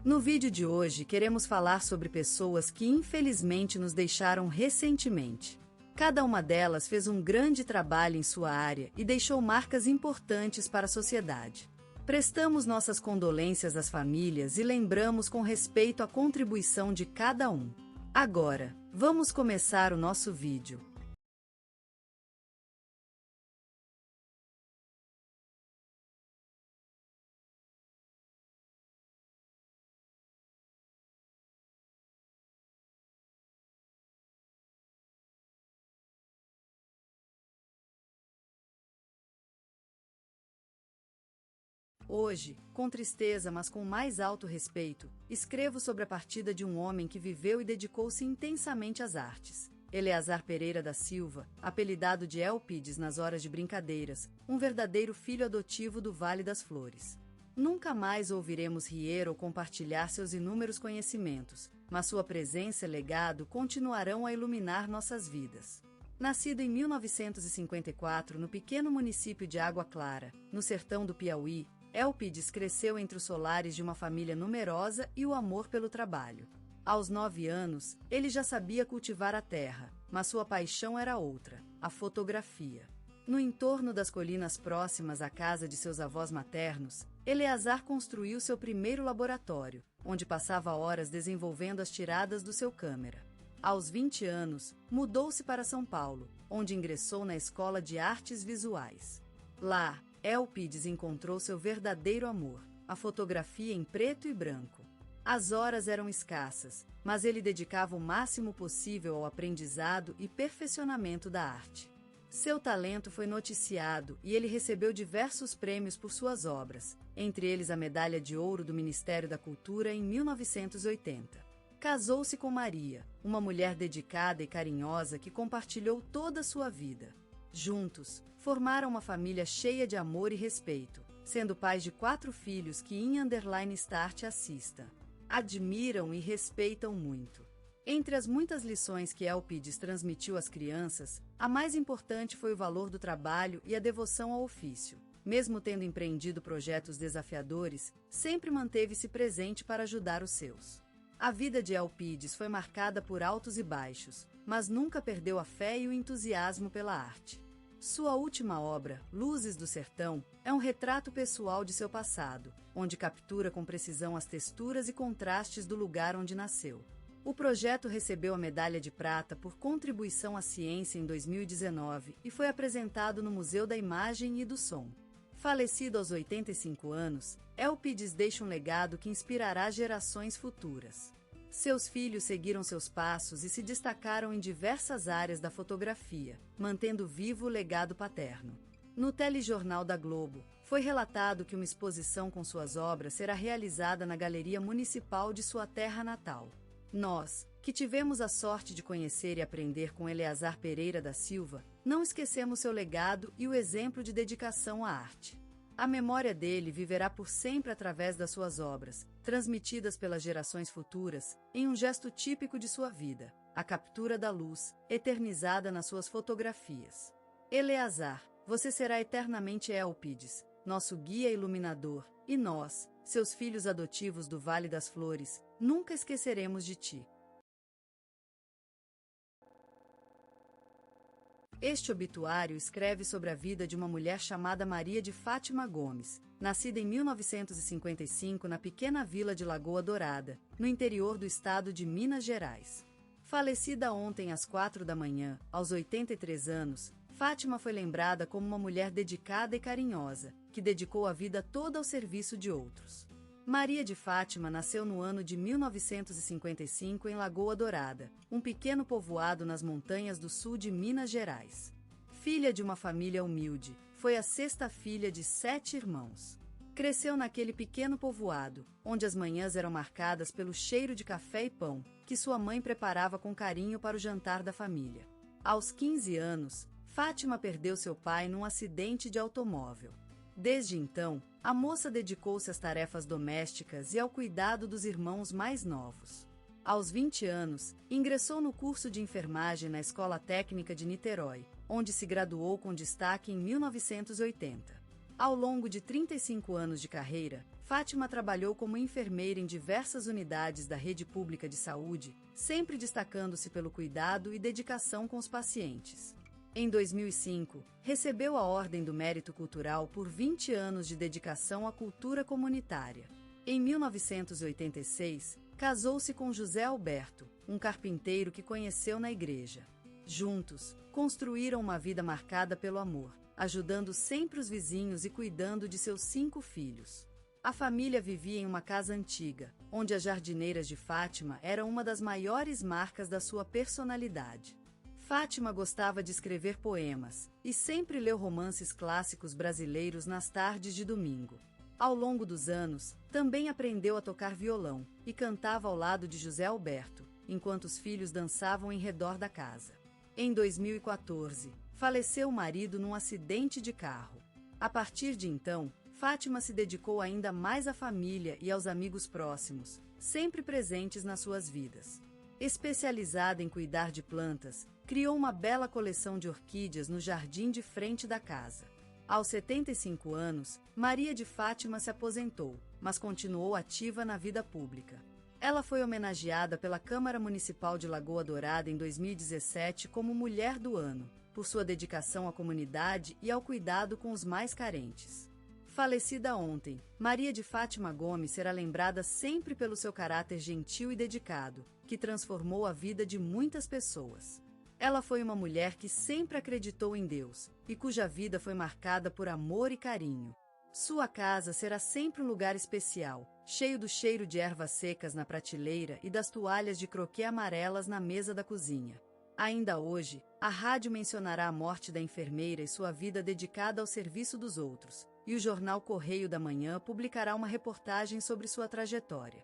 No vídeo de hoje queremos falar sobre pessoas que infelizmente nos deixaram recentemente. Cada uma delas fez um grande trabalho em sua área e deixou marcas importantes para a sociedade. Prestamos nossas condolências às famílias e lembramos com respeito a contribuição de cada um. Agora, vamos começar o nosso vídeo. Hoje, com tristeza, mas com mais alto respeito, escrevo sobre a partida de um homem que viveu e dedicou-se intensamente às artes. Eleazar Pereira da Silva, apelidado de Elpides nas horas de brincadeiras, um verdadeiro filho adotivo do Vale das Flores. Nunca mais ouviremos rir ou compartilhar seus inúmeros conhecimentos, mas sua presença e legado continuarão a iluminar nossas vidas. Nascido em 1954 no pequeno município de Água Clara, no sertão do Piauí, Elpides cresceu entre os solares de uma família numerosa e o amor pelo trabalho. Aos 9 anos, ele já sabia cultivar a terra, mas sua paixão era outra, a fotografia. No entorno das colinas próximas à casa de seus avós maternos, Eleazar construiu seu primeiro laboratório, onde passava horas desenvolvendo as tiradas do seu câmera. Aos 20 anos, mudou-se para São Paulo, onde ingressou na Escola de Artes Visuais. Lá, Elpides encontrou seu verdadeiro amor, a fotografia em preto e branco. As horas eram escassas, mas ele dedicava o máximo possível ao aprendizado e perfeccionamento da arte. Seu talento foi noticiado e ele recebeu diversos prêmios por suas obras, entre eles a Medalha de Ouro do Ministério da Cultura em 1980. Casou-se com Maria, uma mulher dedicada e carinhosa que compartilhou toda a sua vida. Juntos, formaram uma família cheia de amor e respeito, sendo pais de 4 filhos que _start assista. Admiram e respeitam muito. Entre as muitas lições que Elpides transmitiu às crianças, a mais importante foi o valor do trabalho e a devoção ao ofício. Mesmo tendo empreendido projetos desafiadores, sempre manteve-se presente para ajudar os seus. A vida de Elpides foi marcada por altos e baixos, mas nunca perdeu a fé e o entusiasmo pela arte. Sua última obra, Luzes do Sertão, é um retrato pessoal de seu passado, onde captura com precisão as texturas e contrastes do lugar onde nasceu. O projeto recebeu a medalha de prata por contribuição à ciência em 2019 e foi apresentado no Museu da Imagem e do Som. Falecido aos 85 anos, Elpides deixa um legado que inspirará gerações futuras. Seus filhos seguiram seus passos e se destacaram em diversas áreas da fotografia, mantendo vivo o legado paterno. No telejornal da Globo, foi relatado que uma exposição com suas obras será realizada na Galeria Municipal de sua terra natal. Nós, que tivemos a sorte de conhecer e aprender com Eleazar Pereira da Silva, não esquecemos seu legado e o exemplo de dedicação à arte. A memória dele viverá por sempre através das suas obras, transmitidas pelas gerações futuras, em um gesto típico de sua vida, a captura da luz, eternizada nas suas fotografias. Eleazar, você será eternamente Elpides, nosso guia iluminador, e nós, seus filhos adotivos do Vale das Flores, nunca esqueceremos de ti. Este obituário escreve sobre a vida de uma mulher chamada Maria de Fátima Gomes, nascida em 1955 na pequena vila de Lagoa Dourada, no interior do estado de Minas Gerais. Falecida ontem às 4 da manhã, aos 83 anos, Fátima foi lembrada como uma mulher dedicada e carinhosa, que dedicou a vida toda ao serviço de outros. Maria de Fátima nasceu no ano de 1955 em Lagoa Dourada, um pequeno povoado nas montanhas do sul de Minas Gerais. Filha de uma família humilde, foi a 6ª filha de 7 irmãos. Cresceu naquele pequeno povoado, onde as manhãs eram marcadas pelo cheiro de café e pão, que sua mãe preparava com carinho para o jantar da família. Aos 15 anos, Fátima perdeu seu pai num acidente de automóvel. Desde então, a moça dedicou-se às tarefas domésticas e ao cuidado dos irmãos mais novos. Aos 20 anos, ingressou no curso de enfermagem na Escola Técnica de Niterói, onde se graduou com destaque em 1980. Ao longo de 35 anos de carreira, Fátima trabalhou como enfermeira em diversas unidades da rede pública de saúde, sempre destacando-se pelo cuidado e dedicação com os pacientes. Em 2005, recebeu a Ordem do Mérito Cultural por 20 anos de dedicação à cultura comunitária. Em 1986, casou-se com José Alberto, um carpinteiro que conheceu na igreja. Juntos, construíram uma vida marcada pelo amor, ajudando sempre os vizinhos e cuidando de seus 5 filhos. A família vivia em uma casa antiga, onde as jardineiras de Fátima eram uma das maiores marcas da sua personalidade. Fátima gostava de escrever poemas, e sempre leu romances clássicos brasileiros nas tardes de domingo. Ao longo dos anos, também aprendeu a tocar violão, e cantava ao lado de José Alberto, enquanto os filhos dançavam em redor da casa. Em 2014, faleceu o marido num acidente de carro. A partir de então, Fátima se dedicou ainda mais à família e aos amigos próximos, sempre presentes nas suas vidas. Especializada em cuidar de plantas, criou uma bela coleção de orquídeas no jardim de frente da casa. Aos 75 anos, Maria de Fátima se aposentou, mas continuou ativa na vida pública. Ela foi homenageada pela Câmara Municipal de Lagoa Dourada em 2017 como Mulher do Ano, por sua dedicação à comunidade e ao cuidado com os mais carentes. Falecida ontem, Maria de Fátima Gomes será lembrada sempre pelo seu caráter gentil e dedicado, que transformou a vida de muitas pessoas. Ela foi uma mulher que sempre acreditou em Deus, e cuja vida foi marcada por amor e carinho. Sua casa será sempre um lugar especial, cheio do cheiro de ervas secas na prateleira e das toalhas de croquet amarelas na mesa da cozinha. Ainda hoje, a rádio mencionará a morte da enfermeira e sua vida dedicada ao serviço dos outros, e o jornal Correio da Manhã publicará uma reportagem sobre sua trajetória.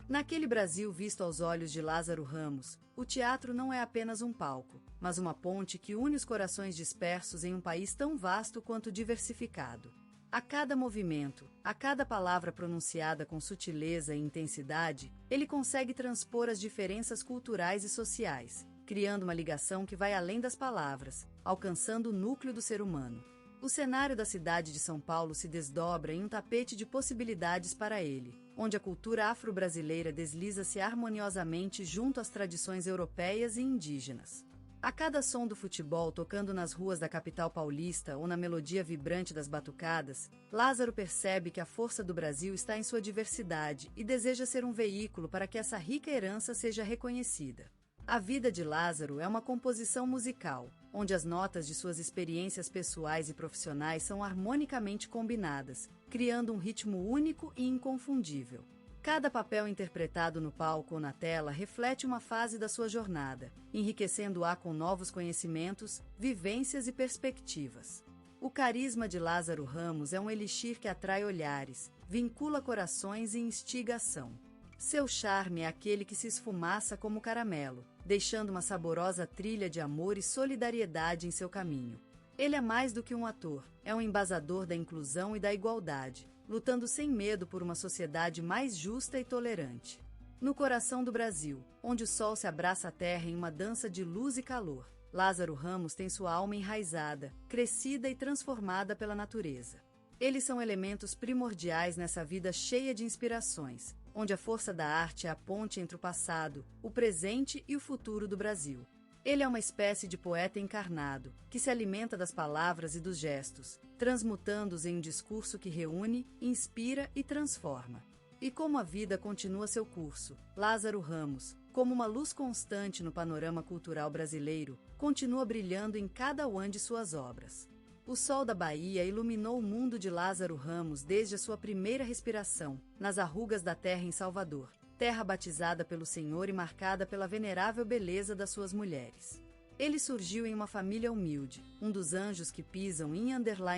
Naquele Brasil visto aos olhos de Lázaro Ramos, o teatro não é apenas um palco, mas uma ponte que une os corações dispersos em um país tão vasto quanto diversificado. A cada movimento, a cada palavra pronunciada com sutileza e intensidade, ele consegue transpor as diferenças culturais e sociais, criando uma ligação que vai além das palavras, alcançando o núcleo do ser humano. O cenário da cidade de São Paulo se desdobra em um tapete de possibilidades para ele, onde a cultura afro-brasileira desliza-se harmoniosamente junto às tradições europeias e indígenas. A cada som do futebol tocando nas ruas da capital paulista ou na melodia vibrante das batucadas, Lázaro percebe que a força do Brasil está em sua diversidade e deseja ser um veículo para que essa rica herança seja reconhecida. A vida de Lázaro é uma composição musical, onde as notas de suas experiências pessoais e profissionais são harmonicamente combinadas, criando um ritmo único e inconfundível. Cada papel interpretado no palco ou na tela reflete uma fase da sua jornada, enriquecendo-a com novos conhecimentos, vivências e perspectivas. O carisma de Lázaro Ramos é um elixir que atrai olhares, vincula corações e instiga ação. Seu charme é aquele que se esfumaça como caramelo, deixando uma saborosa trilha de amor e solidariedade em seu caminho. Ele é mais do que um ator, é um embasador da inclusão e da igualdade, lutando sem medo por uma sociedade mais justa e tolerante. No coração do Brasil, onde o sol se abraça à terra em uma dança de luz e calor, Lázaro Ramos tem sua alma enraizada, crescida e transformada pela natureza. Eles são elementos primordiais nessa vida cheia de inspirações, onde a força da arte é a ponte entre o passado, o presente e o futuro do Brasil. Ele é uma espécie de poeta encarnado, que se alimenta das palavras e dos gestos, transmutando-os em um discurso que reúne, inspira e transforma. E como a vida continua seu curso, Lázaro Ramos, como uma luz constante no panorama cultural brasileiro, continua brilhando em cada uma de suas obras. O sol da Bahia iluminou o mundo de Lázaro Ramos desde a sua primeira respiração, nas arrugas da terra em Salvador, terra batizada pelo Senhor e marcada pela venerável beleza das suas mulheres. Ele surgiu em uma família humilde, um dos anjos que pisam em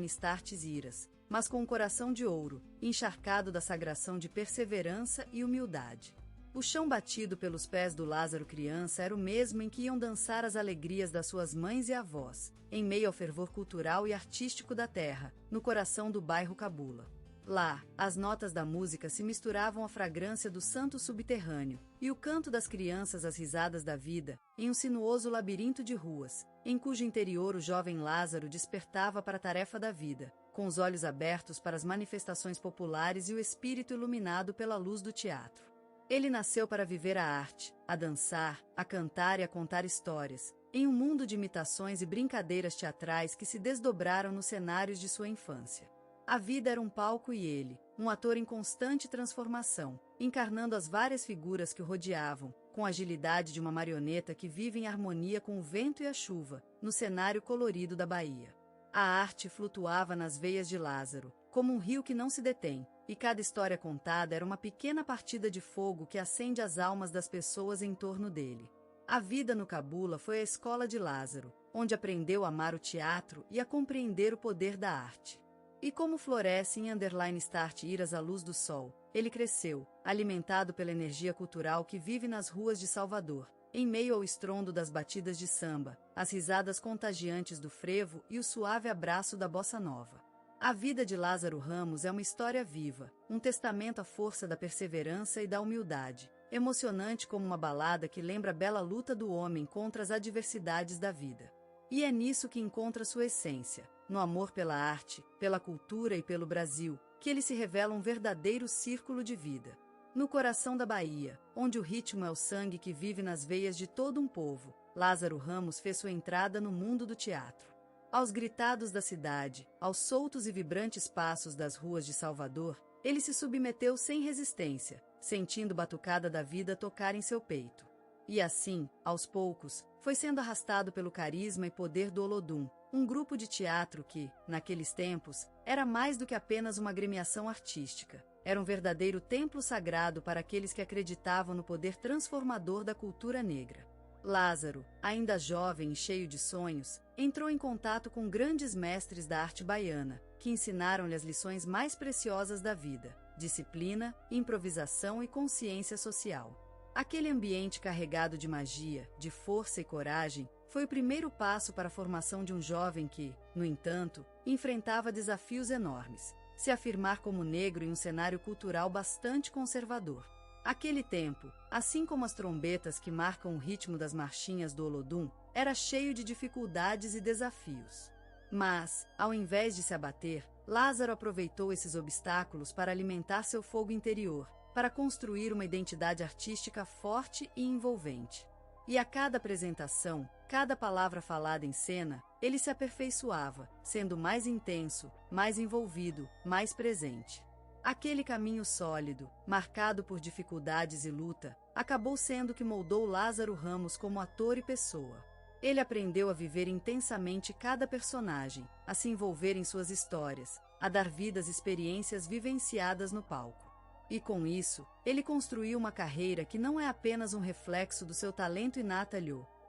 *starts iras, mas com um coração de ouro, encharcado da sagração de perseverança e humildade. O chão batido pelos pés do Lázaro criança era o mesmo em que iam dançar as alegrias das suas mães e avós, em meio ao fervor cultural e artístico da terra, no coração do bairro Cabula. Lá, as notas da música se misturavam à fragrância do santo subterrâneo, e o canto das crianças às risadas da vida, em um sinuoso labirinto de ruas, em cujo interior o jovem Lázaro despertava para a tarefa da vida, com os olhos abertos para as manifestações populares e o espírito iluminado pela luz do teatro. Ele nasceu para viver a arte, a dançar, a cantar e a contar histórias, em um mundo de imitações e brincadeiras teatrais que se desdobraram nos cenários de sua infância. A vida era um palco e ele, um ator em constante transformação, encarnando as várias figuras que o rodeavam, com a agilidade de uma marioneta que vive em harmonia com o vento e a chuva, no cenário colorido da Bahia. A arte flutuava nas veias de Lázaro, como um rio que não se detém, e cada história contada era uma pequena partida de fogo que acende as almas das pessoas em torno dele. A vida no Cabula foi a escola de Lázaro, onde aprendeu a amar o teatro e a compreender o poder da arte. E como floresce em _start iras à luz do sol, ele cresceu, alimentado pela energia cultural que vive nas ruas de Salvador, em meio ao estrondo das batidas de samba, as risadas contagiantes do frevo e o suave abraço da bossa nova. A vida de Lázaro Ramos é uma história viva, um testamento à força da perseverança e da humildade, emocionante como uma balada que lembra a bela luta do homem contra as adversidades da vida. E é nisso que encontra sua essência, no amor pela arte, pela cultura e pelo Brasil, que ele se revela um verdadeiro círculo de vida. No coração da Bahia, onde o ritmo é o sangue que vive nas veias de todo um povo, Lázaro Ramos fez sua entrada no mundo do teatro. Aos gritados da cidade, aos soltos e vibrantes passos das ruas de Salvador, ele se submeteu sem resistência, sentindo batucada da vida tocar em seu peito. E assim, aos poucos, foi sendo arrastado pelo carisma e poder do Olodum, um grupo de teatro que, naqueles tempos, era mais do que apenas uma agremiação artística. Era um verdadeiro templo sagrado para aqueles que acreditavam no poder transformador da cultura negra. Lázaro, ainda jovem e cheio de sonhos, entrou em contato com grandes mestres da arte baiana, que ensinaram-lhe as lições mais preciosas da vida: disciplina, improvisação e consciência social. Aquele ambiente carregado de magia, de força e coragem, foi o primeiro passo para a formação de um jovem que, no entanto, enfrentava desafios enormes: se afirmar como negro em um cenário cultural bastante conservador. Aquele tempo, assim como as trombetas que marcam o ritmo das marchinhas do Olodum, era cheio de dificuldades e desafios. Mas, ao invés de se abater, Lázaro aproveitou esses obstáculos para alimentar seu fogo interior, para construir uma identidade artística forte e envolvente. E a cada apresentação, cada palavra falada em cena, ele se aperfeiçoava, sendo mais intenso, mais envolvido, mais presente. Aquele caminho sólido, marcado por dificuldades e luta, acabou sendo o que moldou Lázaro Ramos como ator e pessoa. Ele aprendeu a viver intensamente cada personagem, a se envolver em suas histórias, a dar vida às experiências vivenciadas no palco. E com isso, ele construiu uma carreira que não é apenas um reflexo do seu talento inato,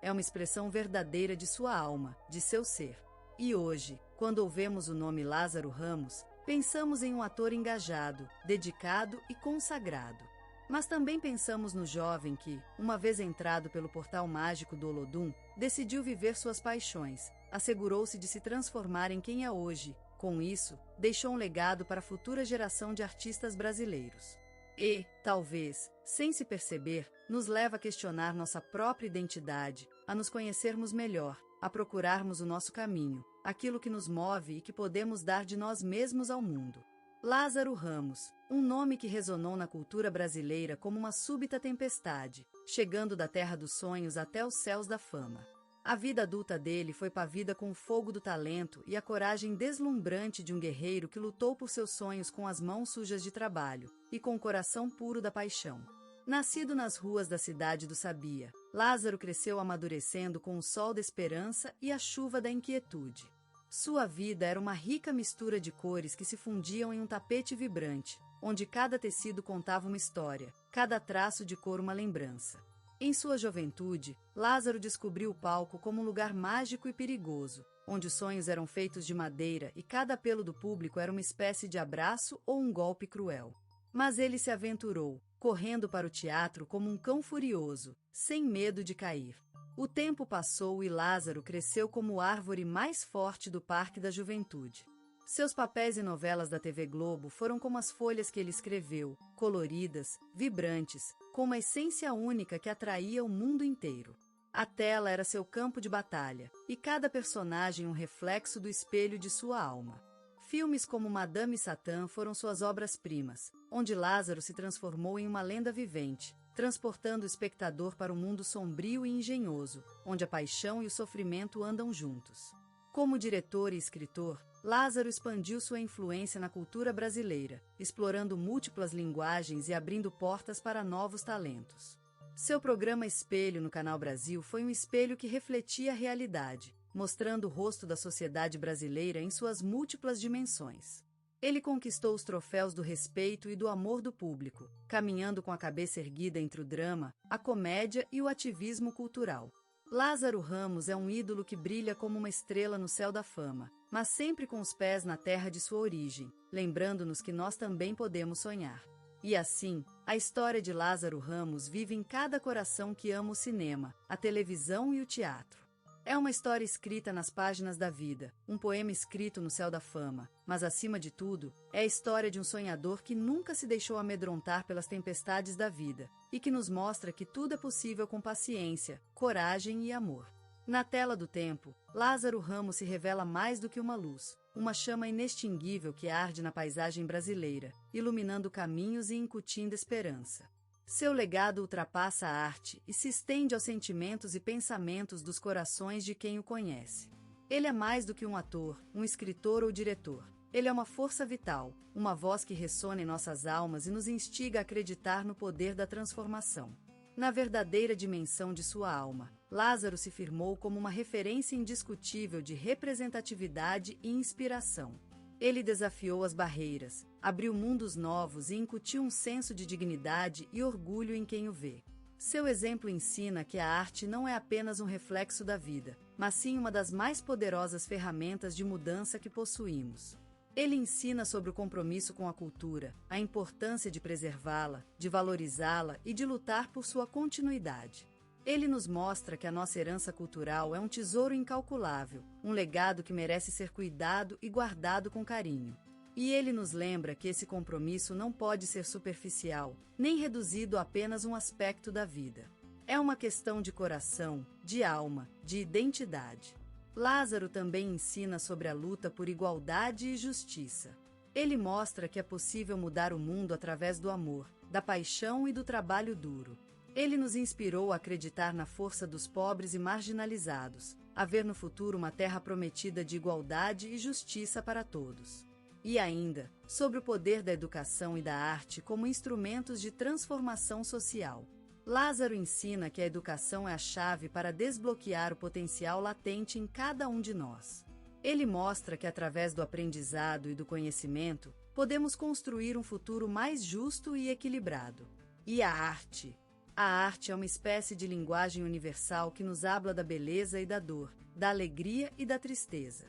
é uma expressão verdadeira de sua alma, de seu ser. E hoje, quando ouvemos o nome Lázaro Ramos, pensamos em um ator engajado, dedicado e consagrado. Mas também pensamos no jovem que, uma vez entrado pelo portal mágico do Olodum, decidiu viver suas paixões, assegurou-se de se transformar em quem é hoje. Com isso, deixou um legado para a futura geração de artistas brasileiros. E, talvez, sem se perceber, nos leva a questionar nossa própria identidade, a nos conhecermos melhor, a procurarmos o nosso caminho, aquilo que nos move e que podemos dar de nós mesmos ao mundo. Lázaro Ramos, um nome que ressonou na cultura brasileira como uma súbita tempestade, chegando da terra dos sonhos até os céus da fama. A vida adulta dele foi pavida com o fogo do talento e a coragem deslumbrante de um guerreiro que lutou por seus sonhos com as mãos sujas de trabalho e com o coração puro da paixão. Nascido nas ruas da cidade do Sabia, Lázaro cresceu amadurecendo com o sol da esperança e a chuva da inquietude. Sua vida era uma rica mistura de cores que se fundiam em um tapete vibrante, onde cada tecido contava uma história, cada traço de cor uma lembrança. Em sua juventude, Lázaro descobriu o palco como um lugar mágico e perigoso, onde os sonhos eram feitos de madeira e cada apelo do público era uma espécie de abraço ou um golpe cruel. Mas ele se aventurou, correndo para o teatro como um cão furioso, sem medo de cair. O tempo passou e Lázaro cresceu como a árvore mais forte do Parque da Juventude. Seus papéis em novelas da TV Globo foram como as folhas que ele escreveu, coloridas, vibrantes, com uma essência única que atraía o mundo inteiro. A tela era seu campo de batalha, e cada personagem um reflexo do espelho de sua alma. Filmes como Madame Satã foram suas obras-primas, onde Lázaro se transformou em uma lenda vivente, transportando o espectador para um mundo sombrio e engenhoso, onde a paixão e o sofrimento andam juntos. Como diretor e escritor, Lázaro expandiu sua influência na cultura brasileira, explorando múltiplas linguagens e abrindo portas para novos talentos. Seu programa Espelho no Canal Brasil foi um espelho que refletia a realidade, mostrando o rosto da sociedade brasileira em suas múltiplas dimensões. Ele conquistou os troféus do respeito e do amor do público, caminhando com a cabeça erguida entre o drama, a comédia e o ativismo cultural. Lázaro Ramos é um ídolo que brilha como uma estrela no céu da fama, mas sempre com os pés na terra de sua origem, lembrando-nos que nós também podemos sonhar. E assim, a história de Lázaro Ramos vive em cada coração que ama o cinema, a televisão e o teatro. É uma história escrita nas páginas da vida, um poema escrito no céu da fama, mas acima de tudo, é a história de um sonhador que nunca se deixou amedrontar pelas tempestades da vida, e que nos mostra que tudo é possível com paciência, coragem e amor. Na tela do tempo, Lázaro Ramos se revela mais do que uma luz, uma chama inextinguível que arde na paisagem brasileira, iluminando caminhos e incutindo esperança. Seu legado ultrapassa a arte e se estende aos sentimentos e pensamentos dos corações de quem o conhece. Ele é mais do que um ator, um escritor ou diretor. Ele é uma força vital, uma voz que ressona em nossas almas e nos instiga a acreditar no poder da transformação. Na verdadeira dimensão de sua alma, Lázaro se firmou como uma referência indiscutível de representatividade e inspiração. Ele desafiou as barreiras, abriu mundos novos e incutiu um senso de dignidade e orgulho em quem o vê. Seu exemplo ensina que a arte não é apenas um reflexo da vida, mas sim uma das mais poderosas ferramentas de mudança que possuímos. Ele ensina sobre o compromisso com a cultura, a importância de preservá-la, de valorizá-la e de lutar por sua continuidade. Ele nos mostra que a nossa herança cultural é um tesouro incalculável, um legado que merece ser cuidado e guardado com carinho. E ele nos lembra que esse compromisso não pode ser superficial, nem reduzido a apenas um aspecto da vida. É uma questão de coração, de alma, de identidade. Lázaro também ensina sobre a luta por igualdade e justiça. Ele mostra que é possível mudar o mundo através do amor, da paixão e do trabalho duro. Ele nos inspirou a acreditar na força dos pobres e marginalizados, a ver no futuro uma terra prometida de igualdade e justiça para todos. E ainda, sobre o poder da educação e da arte como instrumentos de transformação social. Lázaro ensina que a educação é a chave para desbloquear o potencial latente em cada um de nós. Ele mostra que através do aprendizado e do conhecimento, podemos construir um futuro mais justo e equilibrado. E a arte? A arte é uma espécie de linguagem universal que nos habla da beleza e da dor, da alegria e da tristeza.